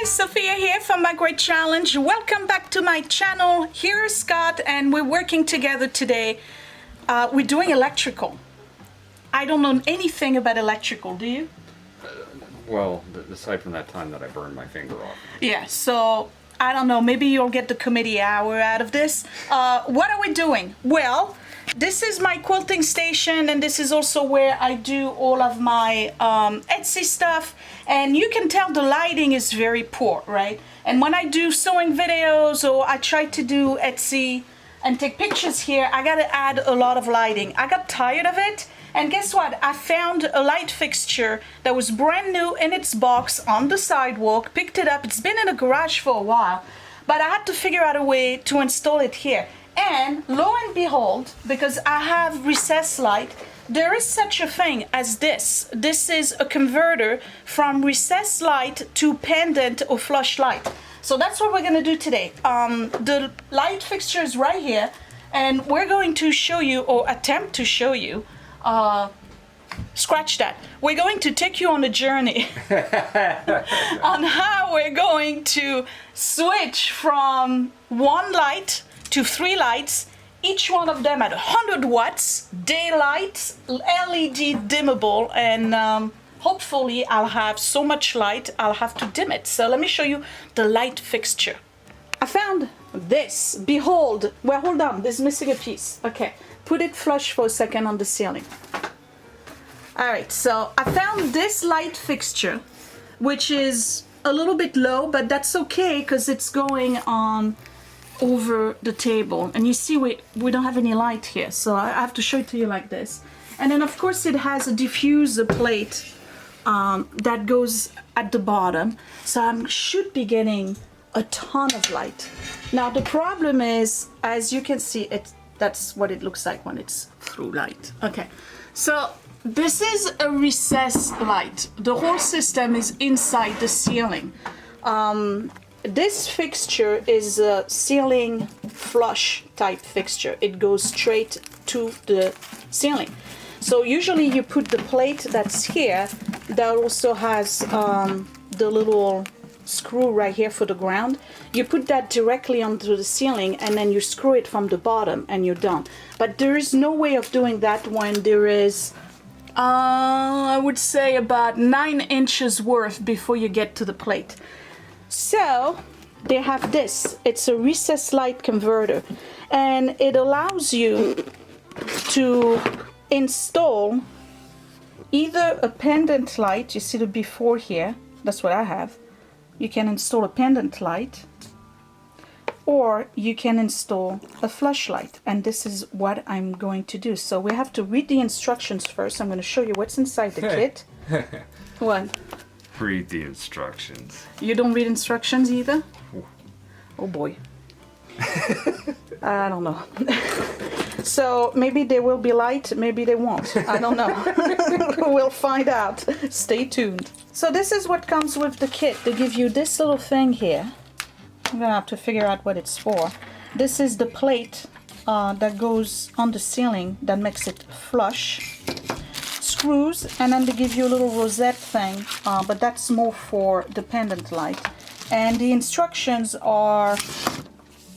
Sophia here from My Great Challenge. Welcome back to my channel. Here is Scott and we're working together today. We're doing electrical. I don't know anything about electrical, do you? Well, aside from that time that I burned my finger off. Yeah, so I don't know, maybe you'll get the committee hour out of this. What are we doing? Well, this is my quilting station and this is also where I do all of my Etsy stuff. And you can tell the lighting is very poor, right? And when I do sewing videos or I try to do Etsy and take pictures here, I gotta add a lot of lighting. I got tired of it. And guess what? I found a light fixture that was brand new in its box on the sidewalk, picked it up. It's been in the garage for a while, but I had to figure out a way to install it here. And lo and behold, because I have recessed light, there is such a thing as this. This is a converter from recessed light to pendant or flush light. So that's what we're gonna do today. The light fixture is right here, and we're going to show you, or attempt to show you, scratch that. We're going to take you on a journey on how we're going to switch from one light to 3 lights, each one of them at 100 watts, daylight, LED dimmable, and hopefully I'll have so much light I'll have to dim it. So let me show you the light fixture. I found this. Behold. Well, hold on, there's missing a piece. Okay, put it flush for a second on the ceiling. Alright, so I found this light fixture, which is a little bit low, but that's okay because it's going on over the table. And you see we don't have any light here, so I have to show it to you like this. And then of course it has a diffuser plate that goes at the bottom, so I should be getting a ton of light. Now the problem is, as you can see, that's what it looks like when it's through light. Okay, so this is a recessed light. The whole system is inside the ceiling. This fixture is a ceiling flush type fixture. It goes straight to the ceiling. So usually you put the plate that's here that also has the little screw right here for the ground. You put that directly onto the ceiling and then you screw it from the bottom and you're done. But there is no way of doing that when there is I would say about 9 inches worth before you get to the plate. So they have this. It's a recessed light converter, and it allows you to install either a pendant light. You see the before here, that's what I have. You can install a pendant light, or you can install a flashlight, and this is what I'm going to do. So we have to read the instructions first. I'm going to show you what's inside the kit. What? Read the instructions. You don't read instructions either? Oh boy. I don't know. So maybe there will be light, maybe they won't. I don't know. We'll find out. Stay tuned. So this is what comes with the kit. They give you this little thing here. I'm gonna have to figure out what it's for. This is the plate that goes on the ceiling that makes it flush. Screws, and then they give you a little rosette thing, but that's more for the pendant light. And the instructions are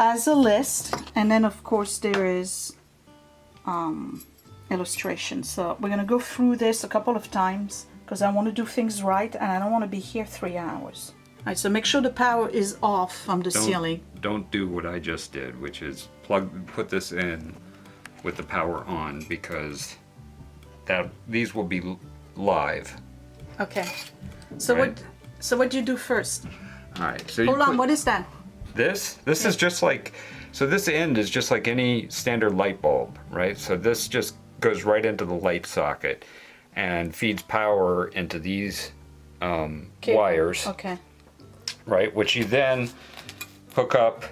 as a list, and then of course there is illustrations. So we're gonna go through this a couple of times because I want to do things right and I don't want to be here 3 hours. Alright, so make sure the power is off from the ceiling. Don't do what I just did, which is put this in with the power on, because these will be live. Okay. So right? what do you do first? Alright, so Hold on, what is that? This is just like, so this end is just like any standard light bulb, right? So this just goes right into the light socket and feeds power into these wires. Okay. Right, which you then hook up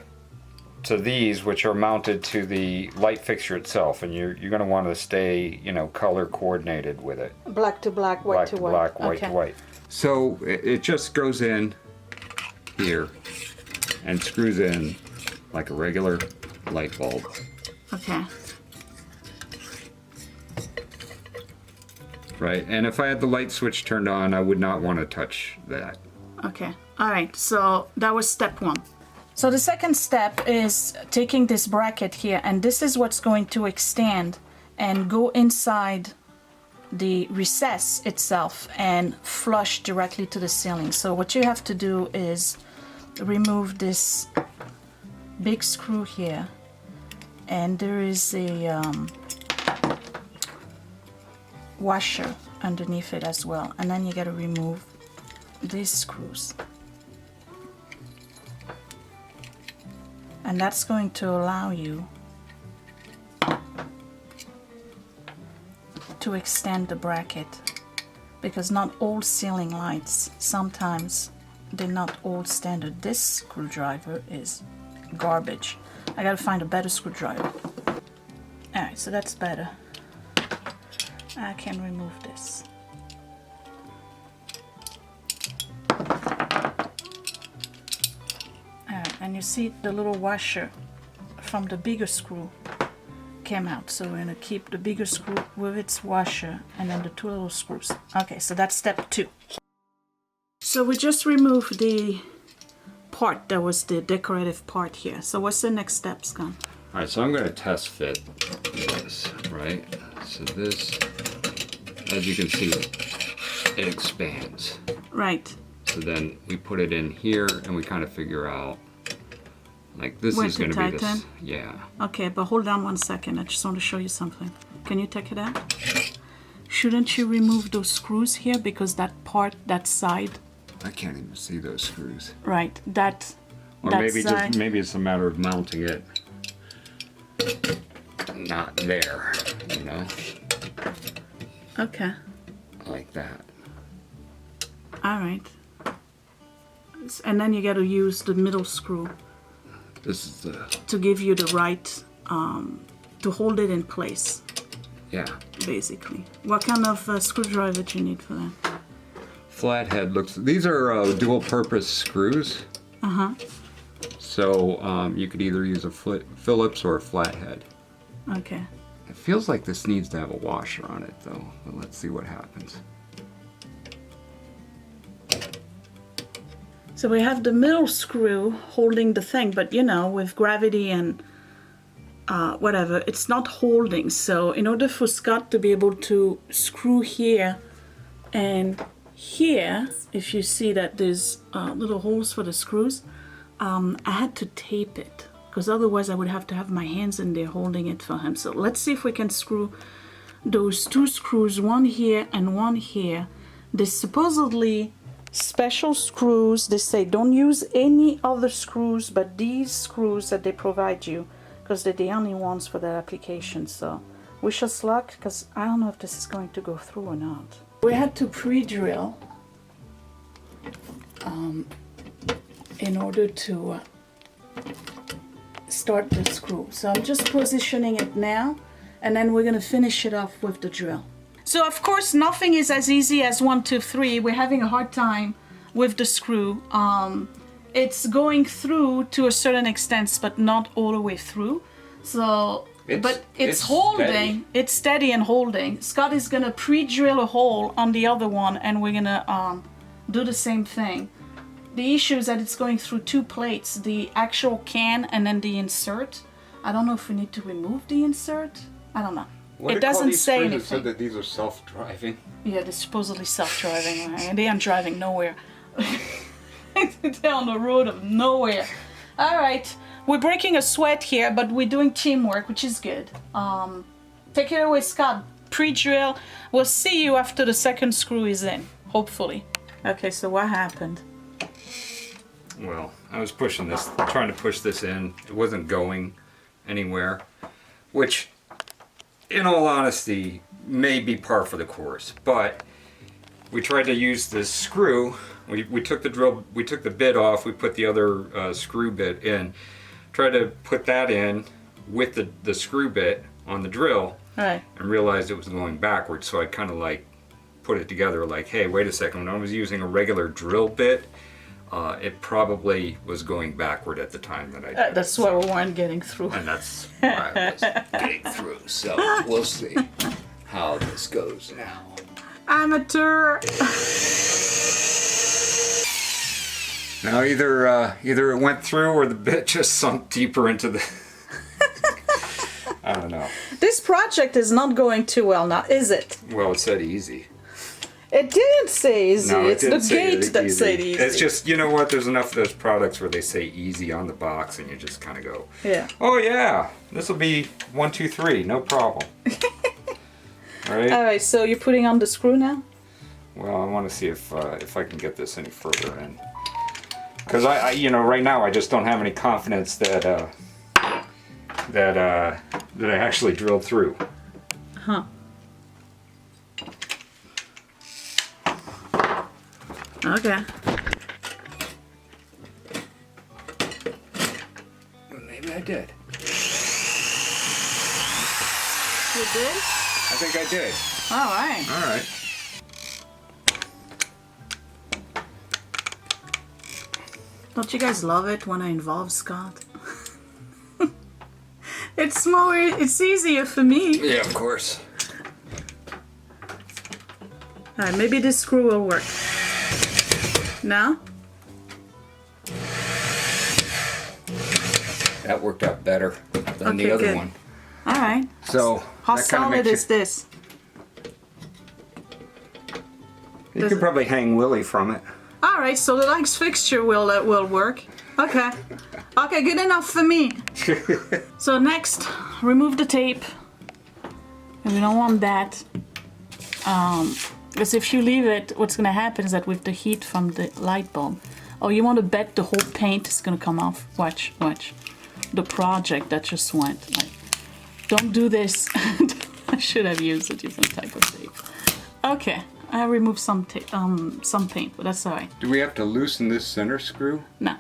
to these, which are mounted to the light fixture itself, and you're going to want to stay, you know, color coordinated with it. Black to black, white to white. Black, white to white. So it just goes in here and screws in like a regular light bulb. Okay. Right, and if I had the light switch turned on, I would not want to touch that. Okay, all right, so that was step one. So the second step is taking this bracket here, and this is what's going to extend and go inside the recess itself and flush directly to the ceiling. So what you have to do is remove this big screw here, and there is a washer underneath it as well, and then you got to remove these screws, and that's going to allow you to extend the bracket, because not all ceiling lights, sometimes they're not all standard. This screwdriver is garbage. I gotta find a better screwdriver. Alright, so that's better. I can remove this. Alright, and you see the little washer from the bigger screw came out. So we're gonna keep the bigger screw with its washer and then the two little screws. Okay, so that's step two. So we just removed the part that was the decorative part here. So what's the next step, Scott? All right, so I'm going to test fit this, right? So this, as you can see, it expands. Right. So then we put it in here and we kind of figure out, like this is going to be this. Yeah. Okay, but hold on one second. I just want to show you something. Can you take it out? Shouldn't you remove those screws here, because that part, that side? I can't even see those screws. Right, that. Or that maybe side. maybe it's a matter of mounting it not there, you know? Okay. Like that. All right. And then you got to use the middle screw. This is the... to give you the right, to hold it in place. Yeah. Basically. What kind of screwdriver do you need for that? Flathead looks... These are dual-purpose screws. Uh-huh. So you could either use a Phillips or a flathead. Okay. It feels like this needs to have a washer on it, though. But let's see what happens. So we have the middle screw holding the thing, but you know, with gravity and whatever, it's not holding. So in order for Scott to be able to screw here and here, if you see that there's little holes for the screws, I had to tape it, because otherwise I would have to have my hands in there holding it for him. So let's see if we can screw those two screws, one here and one here. There's supposedly special screws. They say don't use any other screws but these screws that they provide you, because they're the only ones for that application. So wish us luck, because I don't know if this is going to go through or not. We had to pre-drill in order to start the screw. So I'm just positioning it now, and then we're gonna finish it off with the drill. So of course nothing is as easy as 1, 2, 3. We're having a hard time with the screw. It's going through to a certain extent, but not all the way through. So, but it's holding, steady. It's steady and holding. Scott is gonna pre-drill a hole on the other one, and we're gonna do the same thing. The issue is that it's going through two plates, the actual can and then the insert. I don't know if we need to remove the insert. I don't know. What it doesn't say anything. It said that these are self-driving. Yeah, they're supposedly self-driving, right? And they aren't driving nowhere. They're on the road of nowhere. All right, we're breaking a sweat here, but we're doing teamwork, which is good. Take it away, Scott. Pre-drill. We'll see you after the second screw is in, hopefully. Okay, so what happened? Well, I was pushing this, trying to push this in. It wasn't going anywhere, which, in all honesty, may be par for the course. But we tried to use this screw. We took the drill, we took the bit off, we put the other screw bit in. Tried to put that in with the screw bit on the drill, right, and realized it was going backwards. So I kind of like put it together like, hey, wait a second. When I was using a regular drill bit, it probably was going backward at the time that I did. That's why we weren't getting through. And that's why I was getting through. So we'll see how this goes now. Amateur. Now either it went through or the bit just sunk deeper into the... I don't know. This project is not going too well now, is it? Well, it said easy. It didn't say easy. No, it's the gate that said easy. It's just, you know what, there's enough of those products where they say easy on the box and you just kind of go, yeah. Oh yeah, this will be 1, 2, 3, no problem. Right? Alright, so you're putting on the screw now? Well, I want to see if I can get this any further in. Because I you know, right now I just don't have any confidence that that I actually drilled through. Huh. Okay. Maybe I did. You did? I think I did. Alright. All right. Don't you guys love it when I involve Scott? It's easier for me. Yeah, of course. Alright, maybe this screw will work. No? That worked out better than the Okay, other good. one. Alright. So How that kinda solid makes is this? You could probably hang Willie from it. Alright, so the legs fixture will work. Okay. Okay, good enough for me. So next, remove the tape. And we don't want that. Because if you leave it, what's going to happen is that with the heat from the light bulb, oh, you want to bet the whole paint is going to come off. Watch, watch. The project that just went. Like, don't do this. I should have used a different type of tape. Okay, I removed some paint, but that's alright. Do we have to loosen this center screw? No.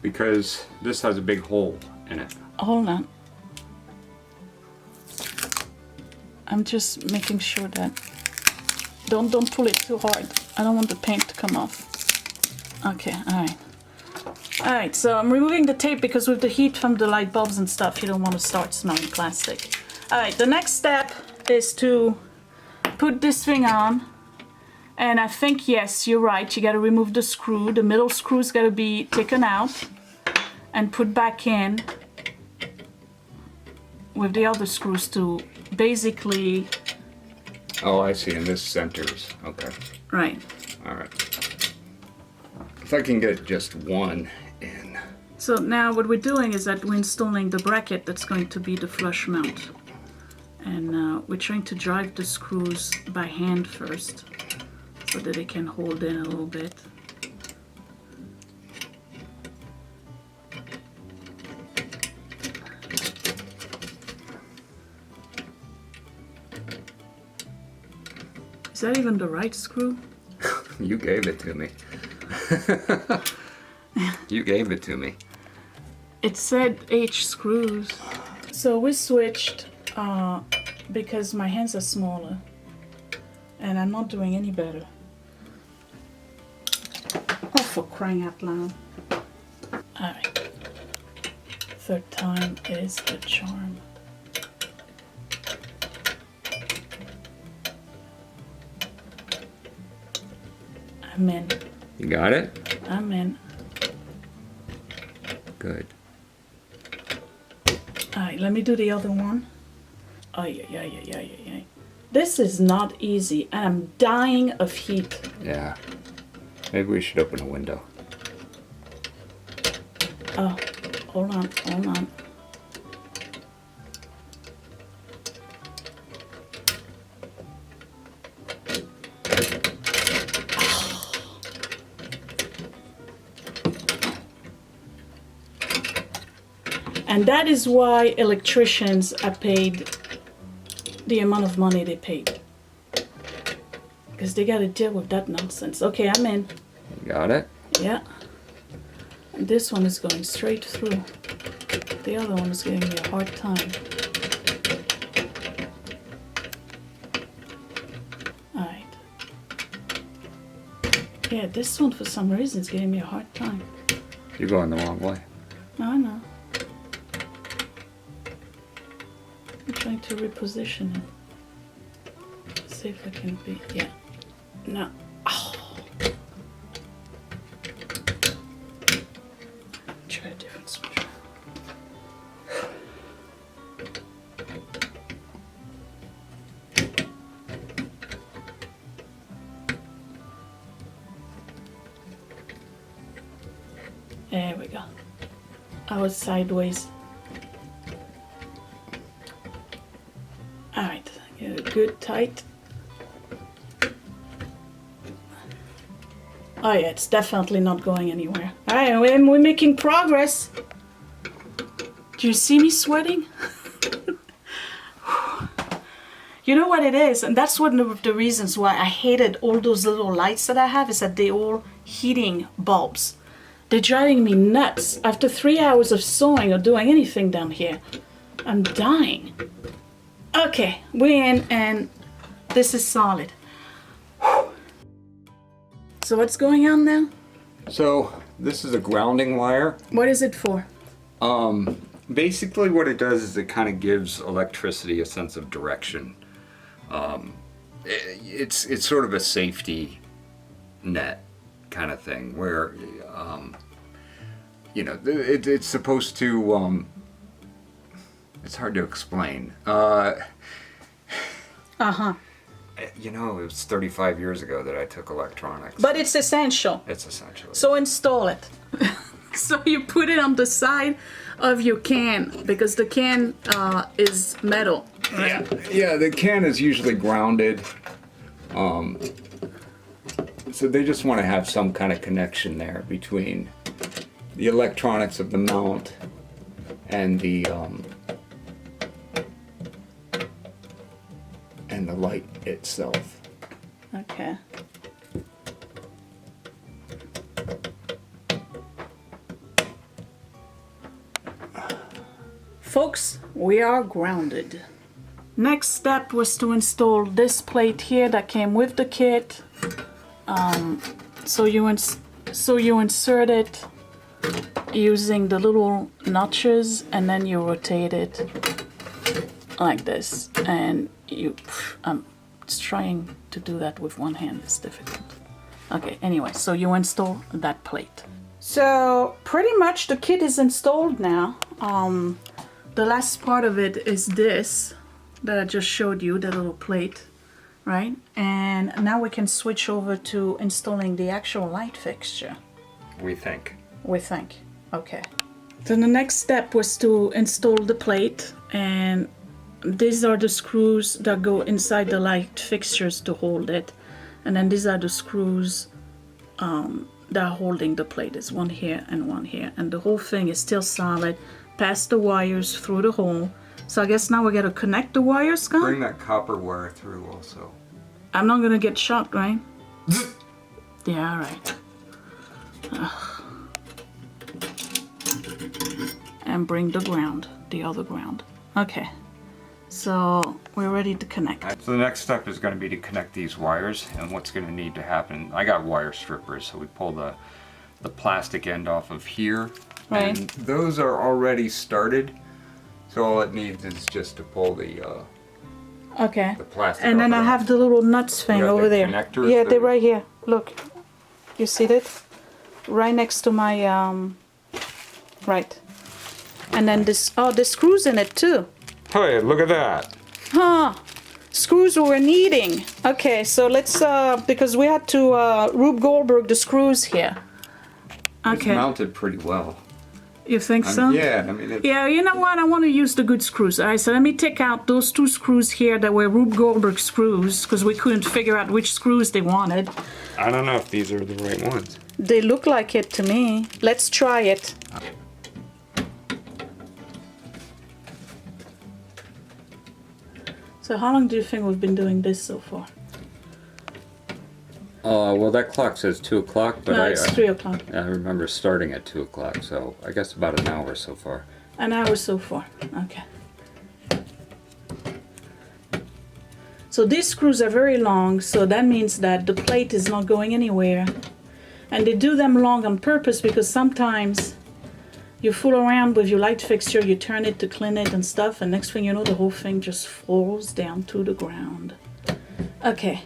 Because this has a big hole in it. Hold on. I'm just making sure that don't pull it too hard. I don't want the paint to come off. Okay, alright. Alright, so I'm removing the tape because with the heat from the light bulbs and stuff, you don't want to start smelling plastic. Alright, the next step is to put this thing on. And I think, yes, you're right, you gotta remove the screw. The middle screw's gotta be taken out and put back in with the other screws to basically... Oh, I see, and this centers. Okay. Right. All right. If I can get just one in. So now what we're doing is that we're installing the bracket that's going to be the flush mount. And we're trying to drive the screws by hand first so that they can hold in a little bit. Is that even the right screw? You gave it to me. You gave it to me. It said H screws. So we switched because my hands are smaller and I'm not doing any better. Oh, for crying out loud. Alright. Third time is the charm. I'm in. You got it? I'm in. Good. Alright, let me do the other one. Oh, yeah. This is not easy, and I'm dying of heat. Yeah. Maybe we should open a window. Oh, hold on. And that is why electricians are paid the amount of money they paid. Because they gotta deal with that nonsense. Okay, I'm in. You got it? Yeah. And this one is going straight through. The other one is giving me a hard time. Alright. Yeah, this one for some reason is giving me a hard time. You're going the wrong way. I know. I'm trying to reposition it. See if I can be, yeah. No. Oh. switch. There we go. I was sideways. All right, get it good tight. Oh yeah, it's definitely not going anywhere. All right, we're making progress. Do you see me sweating? You know what it is, and that's one of the reasons why I hated all those little lights that I have, is that they all heating bulbs. They're driving me nuts. After 3 hours of sewing or doing anything down here, I'm dying. Okay, we're in, and this is solid. So what's going on now? So this is a grounding wire. What is it for? Basically what it does is it kind of gives electricity a sense of direction. It's sort of a safety net kind of thing where, you know, it's supposed to, it's hard to explain. You know, it was 35 years ago that I took electronics. But it's essential. It's essential. So install it. So you put it on the side of your can, because the can is metal. Right? Yeah, the can is usually grounded. So they just want to have some kind of connection there between the electronics of the mount and the light itself. Okay. Folks, we are grounded. Next step was to install this plate here that came with the kit. So you insert it using the little notches, and then you rotate it like this, and I'm trying to do that with one hand. It's difficult. Okay, anyway, so you install that plate. So pretty much the kit is installed now. The last part of it is this that I just showed you, the little plate, right? And now we can switch over to installing the actual light fixture. We think. Okay. So the next step was to install the plate, and these are the screws that go inside the light fixtures to hold it. And then these are the screws that are holding the plate. There's one here and one here. And the whole thing is still solid. Pass the wires through the hole. So I guess now we gotta connect the wires, Scott? Bring that copper wire through also. I'm not gonna get shot, right? Yeah, all right. And bring the other ground. Okay. So we're ready to connect. So the next step is going to be to connect these wires, and what's going to need to happen, I got wire strippers, so we pull the plastic end off of here. Right. And those are already started, so all it needs is just to pull the plastic. And then off I of have the little nuts thing over there. Connectors. Yeah, they're right here. Look. You see that? Right next to my right. And then this there's screws in it too. Hey, look at that. Huh. Screws we were needing. Okay, so let's because we had to Rube Goldberg the screws here. Okay. It's mounted pretty well. You think so? Yeah, I mean yeah, you know what? I want to use the good screws. All right, so let me take out those two screws here that were Rube Goldberg screws, because we couldn't figure out which screws they wanted. I don't know if these are the right ones. They look like it to me. Let's try it. So how long do you think we've been doing this so far? Well, that clock says 2 o'clock, but no, it's 3 o'clock. I remember starting at 2 o'clock, so I guess about an hour so far. An hour so far, okay. So these screws are very long, so that means that the plate is not going anywhere. And they do them long on purpose because sometimes you fool around with your light fixture, you turn it to clean it and stuff, and next thing you know, the whole thing just falls down to the ground. Okay.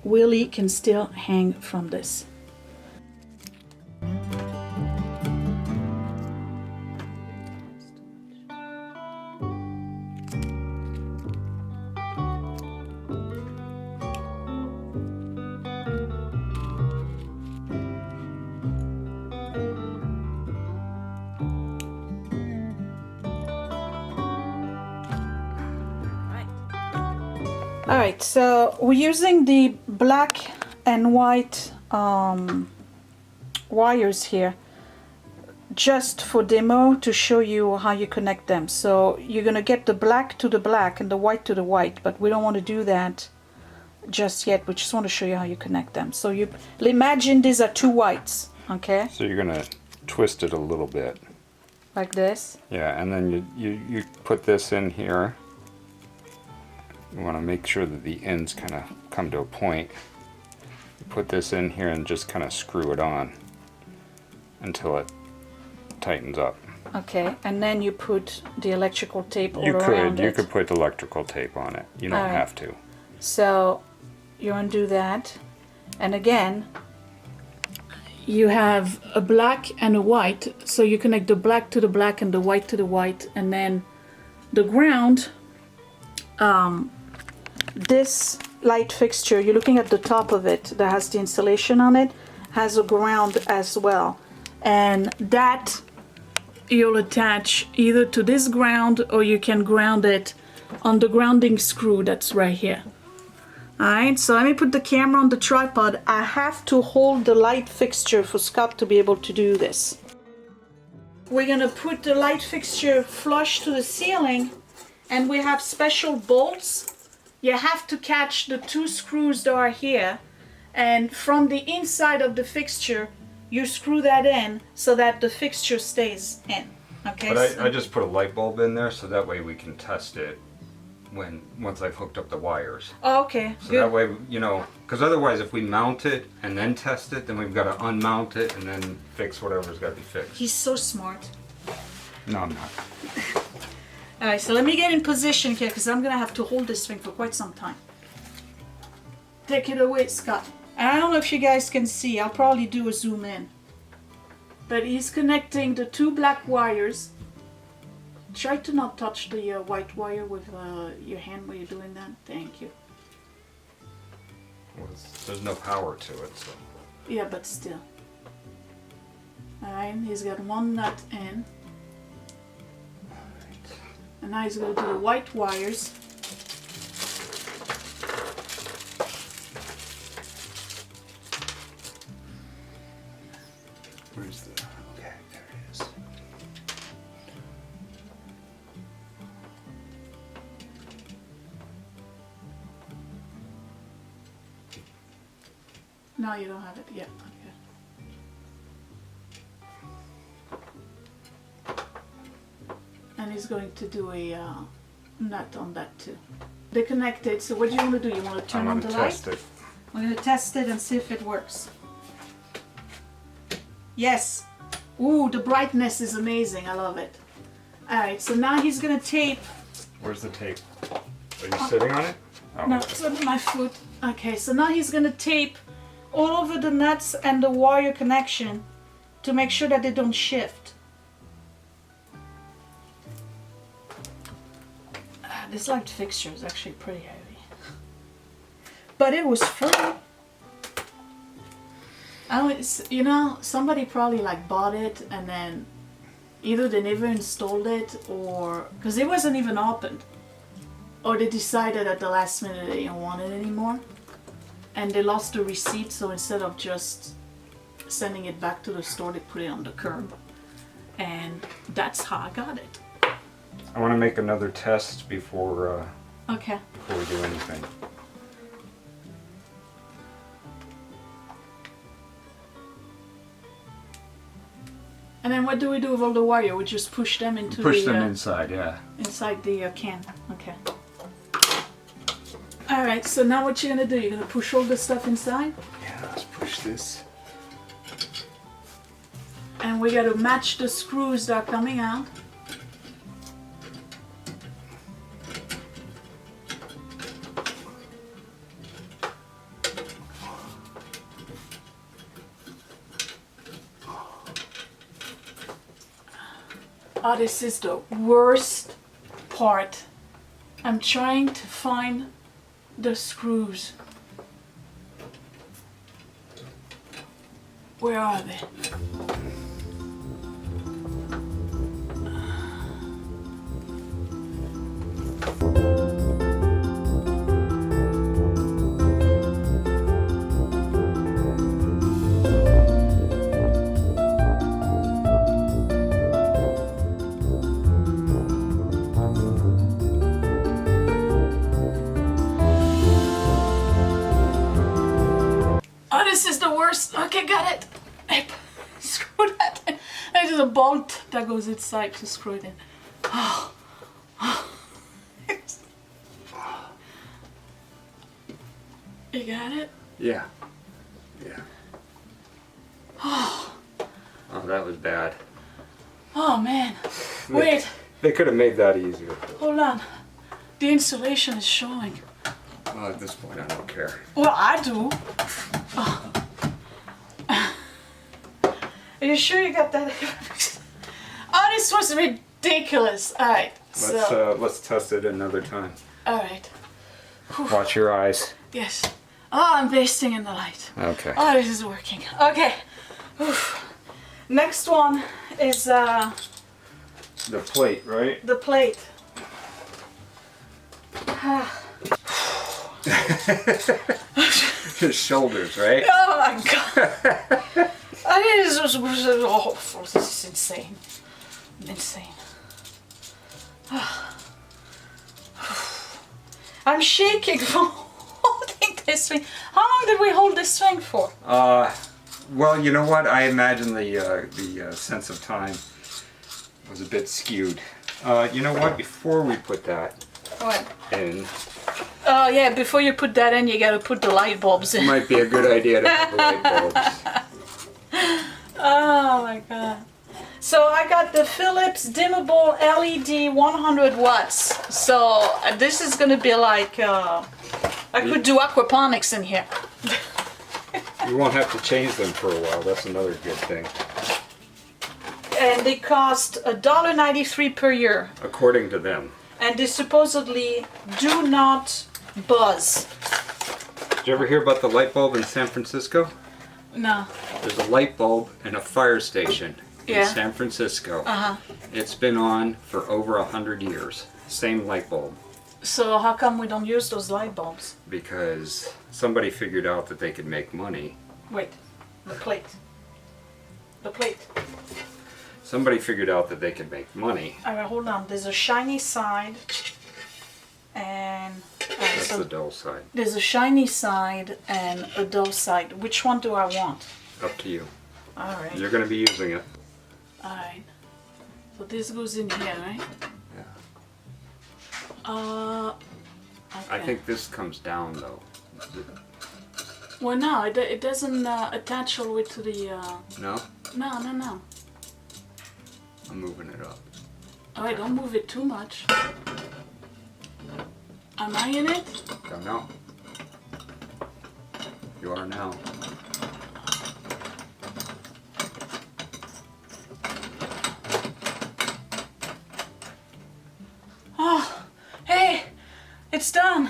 Willie can still hang from this. All right, so we're using the black and white wires here just for demo to show you how you connect them. So you're gonna get the black to the black and the white to the white, but we don't want to do that just yet. We just want to show you how you connect them. So you imagine these are two whites, okay? So you're gonna twist it a little bit. Like this. Yeah, and then you put this in here. You want to make sure that the ends kind of come to a point. You put this in here and just kind of screw it on until it tightens up. Okay, and then you put the electrical tape all around it. You could put electrical tape on it. You don't have to. So you undo that, and again you have a black and a white, so you connect the black to the black and the white to the white, and then the ground, this light fixture, you're looking at the top of it that has the insulation on it, has a ground as well, and that you'll attach either to this ground or you can ground it on the grounding screw that's right here. Alright, so let me put the camera on the tripod. I have to hold the light fixture for Scott to be able to do this. We're gonna put the light fixture flush to the ceiling, and we have special bolts. You have to catch the two screws that are here, and from the inside of the fixture you screw that in so that the fixture stays in. Okay. But I just put a light bulb in there so that way we can test it once I've hooked up the wires. Oh, okay. So good. that way, you know, because otherwise if we mount it and then test it, then we've got to unmount it and then fix whatever's got to be fixed. He's so smart. No, I'm not. Alright, so let me get in position here because I'm gonna have to hold this thing for quite some time. Take it away, Scott. And I don't know if you guys can see, I'll probably do a zoom in. But he's connecting the two black wires. Try to not touch the white wire with your hand while you're doing that. Thank you. Well, there's no power to it, so. Yeah, but still. Alright, he's got one nut in. And now he's going to do the white wires. Where's the... Okay, there it is. No, you don't have it yet. Okay. And he's going to do a nut on that too. They're connected, so what do you want to do? You want to turn on the light? Test it. We're going to test it and see if it works. Yes. Ooh, the brightness is amazing. I love it. Alright, so now he's going to tape. Where's the tape? Are you sitting on it? Oh. No, it's on my foot. Okay, so now he's going to tape all over the nuts and the wire connection to make sure that they don't shift. This light fixture is actually pretty heavy. But it was free. You know, somebody probably like bought it and then either they never installed it or because it wasn't even opened, or they decided at the last minute they didn't want it anymore and they lost the receipt, so instead of just sending it back to the store they put it on the curb, and that's how I got it. I want to make another test before Okay. before we do anything. And then what do we do with all the wire? We just push them into inside, yeah. inside the can. Okay. All right. So now what you're gonna do? You're gonna push all the stuff inside, Yeah, let's push this. and we gotta match the screws that are coming out. Oh, this is the worst part. I'm trying to find the screws. Where are they? first. Okay, got it. Yep. Screw that in. There's a bolt that goes inside to screw it in. Oh. You got it? Yeah. Yeah. Oh, that was bad. Oh man. Wait. They could have made that easier. Hold on. The insulation is showing. Well, at this point, I don't care. Well, I do. Oh. Are you sure you got that? Oh, this was ridiculous. All right. Let's test it another time. All right. Watch your eyes. Yes. Oh, I'm basting in the light. Okay. Oh, this is working. Okay. Oof. Next one is The plate, right? the plate. His shoulders, right? Oh my god. I mean, this was awful. This is insane. Insane. I'm shaking from holding this thing. How long did we hold this thing for? Well, you know what? I imagine the sense of time was a bit skewed. You know what? Before we put that What? in, Oh yeah, before you put that in, you gotta put the light bulbs it in. might be a good idea to put the light bulbs. Oh my god. So I got the Philips dimmable LED 100 watts. So this is gonna be like, I could do aquaponics in here. You won't have to change them for a while. That's another good thing. And they cost $1.93 per year. According to them. And they supposedly do not buzz. Did you ever hear about the light bulb in San Francisco? No. There's a light bulb in a fire station in Yeah. San Francisco. Uh-huh. It's been on for over 100 years. Same light bulb. So how come we don't use those light bulbs? Because somebody figured out that they could make money. Wait, the plate. The plate. Somebody figured out that they could make money. Alright, hold on. There's a shiny side. And That's so the dull side. there's a shiny side and a dull side. Which one do I want? Up to you. Alright. You're going to be using it. Alright. So this goes in here, right? Yeah. Okay. I think this comes down though. Well, no, it doesn't attach all the way to the. No? No. I'm moving it up. Alright, don't move it too much. Am I in it? Don't know. You are now. Oh, hey, it's done.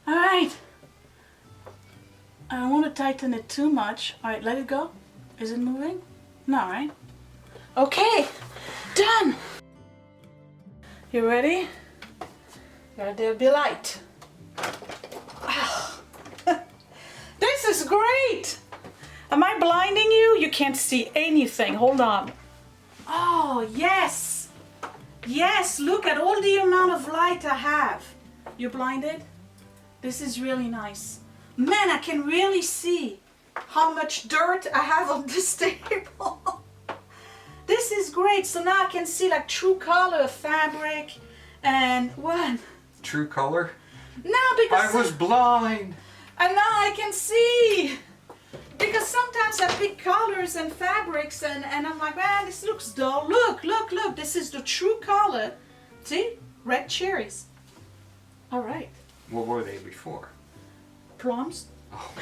Alright. I don't want to tighten it too much. Alright, let it go. Is it moving? No, right? Okay, done. You ready? There'll be light. This is great! Am I blinding you? You can't see anything. Hold on. Oh, yes! Yes, look at all the amount of light I have. You blinded? This is really nice. Man, I can really see how much dirt I have on this table. This is great. So now I can see like true color of fabric and what? True color? No, because I was blind. and now I can see. Because sometimes I pick colors and fabrics and I'm like, man, this looks dull. Look. This is the true color. See? Red cherries. All right. What were they before? Plums. Oh.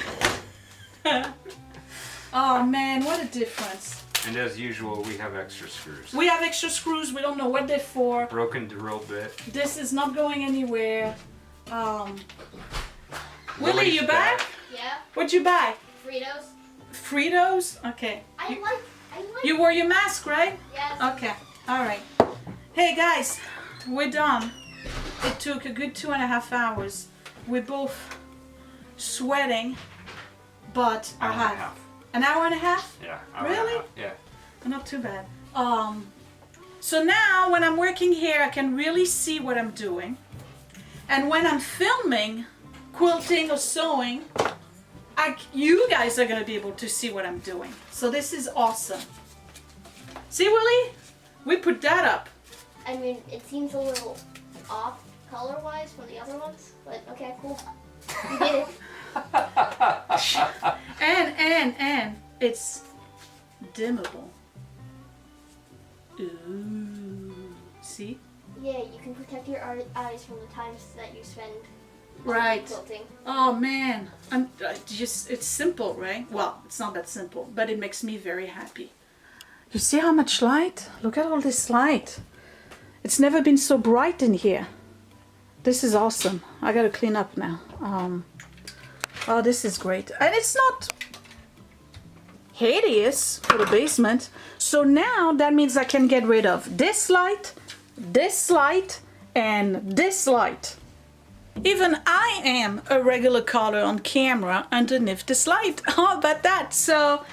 Oh man, what a difference. And as usual, we have extra screws. We have extra screws. We don't know what they're for. Broken drill bit. This is not going anywhere. Willie, you back? Yeah. What'd you buy? Fritos. Fritos? Okay. I like. You wore your mask, right? Yes. Okay. All right. Hey guys, we're done. It took a good 2.5 hours. We're both sweating, but Hour and a half. An hour and a half? Yeah. Really? Yeah. Not too bad. So now when I'm working here, I can really see what I'm doing. And when I'm filming, quilting or sewing, you guys are gonna be able to see what I'm doing. So this is awesome. See, Willie? We put that up. I mean, it seems a little off color-wise from the other ones, but okay, cool. You did it. And it's dimmable. Ooh, see? Yeah, you can protect your eyes from the times that you spend Right. quilting. Oh man, it's simple, right? Well, it's not that simple, but it makes me very happy. You see how much light? Look at all this light. It's never been so bright in here. This is awesome. I gotta clean up now. Oh, this is great. And it's not hideous for the basement. So now that means I can get rid of this light, and this light. Even I am a regular color on camera underneath this light. How about that? So,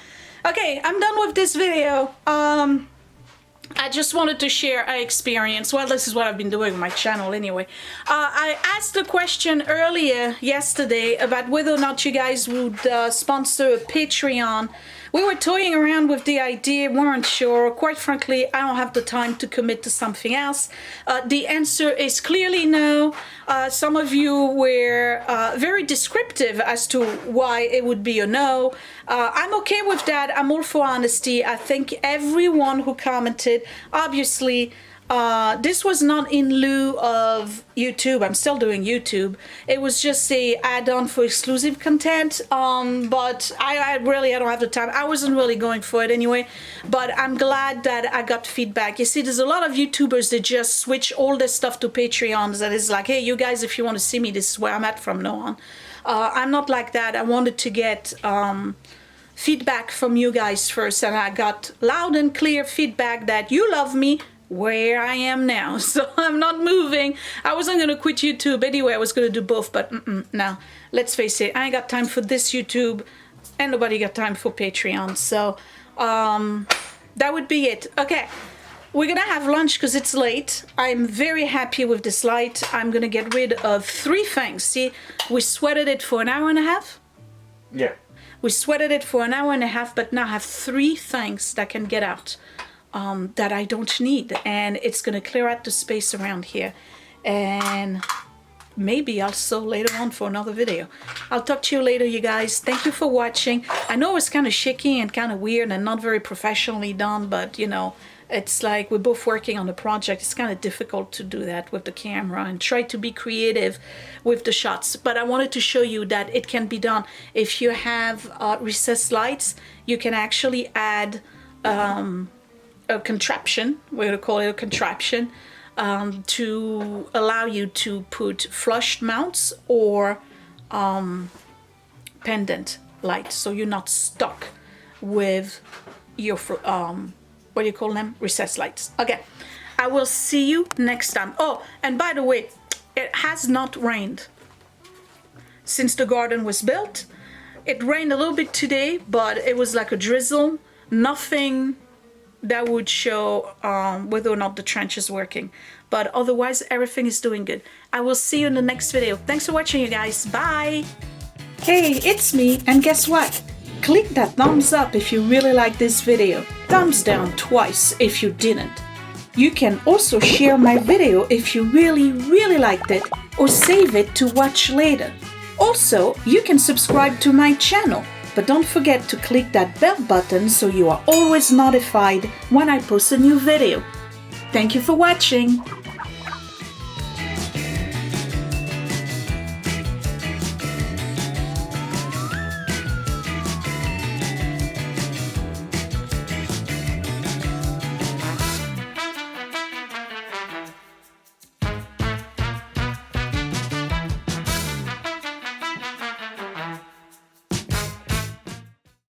okay, I'm done with this video. I just wanted to share our experience. Well, this is what I've been doing with my channel anyway. I asked a question earlier yesterday about whether or not you guys would sponsor a Patreon. We were toying around with the idea, weren't sure. Quite frankly, I don't have the time to commit to something else. The answer is clearly no. Some of you were very descriptive as to why it would be a no. I'm okay with that. I'm all for honesty. I think everyone who commented, obviously, this was not in lieu of YouTube. I'm still doing YouTube. It was just a add-on for exclusive content. But I don't have the time. I wasn't really going for it anyway. But I'm glad that I got feedback. You see, there's a lot of YouTubers that just switch all their stuff to Patreons. That is like, hey, you guys, if you want to see me, this is where I'm at from now on. I'm not like that. I wanted to get feedback from you guys first, and I got loud and clear feedback that you love me where I am now, so I'm not moving. I wasn't gonna quit YouTube anyway. I was gonna do both, but no. Let's face it, I ain't got time for this YouTube, and nobody got time for Patreon. So that would be it. Okay, we're gonna have lunch because it's late. I'm very happy with this light. I'm gonna get rid of 3 things. See, we sweated it for an hour and a half. Yeah. We sweated it for an hour and a half, but now I have 3 things that can get out. That I don't need, and it's gonna clear out the space around here, and maybe also later on for another video. I'll talk to you later, you guys. Thank you for watching. I know it's kind of shaky and kind of weird and not very professionally done, but you know, it's like we're both working on the project. It's kind of difficult to do that with the camera and try to be creative with the shots, but I wanted to show you that it can be done. If you have recessed lights, you can actually add a contraption, we're gonna call it a contraption, to allow you to put flush mounts or pendant lights, so you're not stuck with your what do you call them, recessed lights. Okay, I will see you next time. Oh, and by the way, it has not rained since the garden was built. It rained a little bit today, but it was like a drizzle, nothing that would show whether or not the trench is working. But otherwise, everything is doing good. I will see you in the next video. Thanks for watching, you guys. Bye! Hey, it's me, and guess what? Click that thumbs up if you really like this video. Thumbs down twice if you didn't. You can also share my video if you really liked it, or save it to watch later. Also, you can subscribe to my channel. But don't forget to click that bell button so you are always notified when I post a new video. Thank you for watching.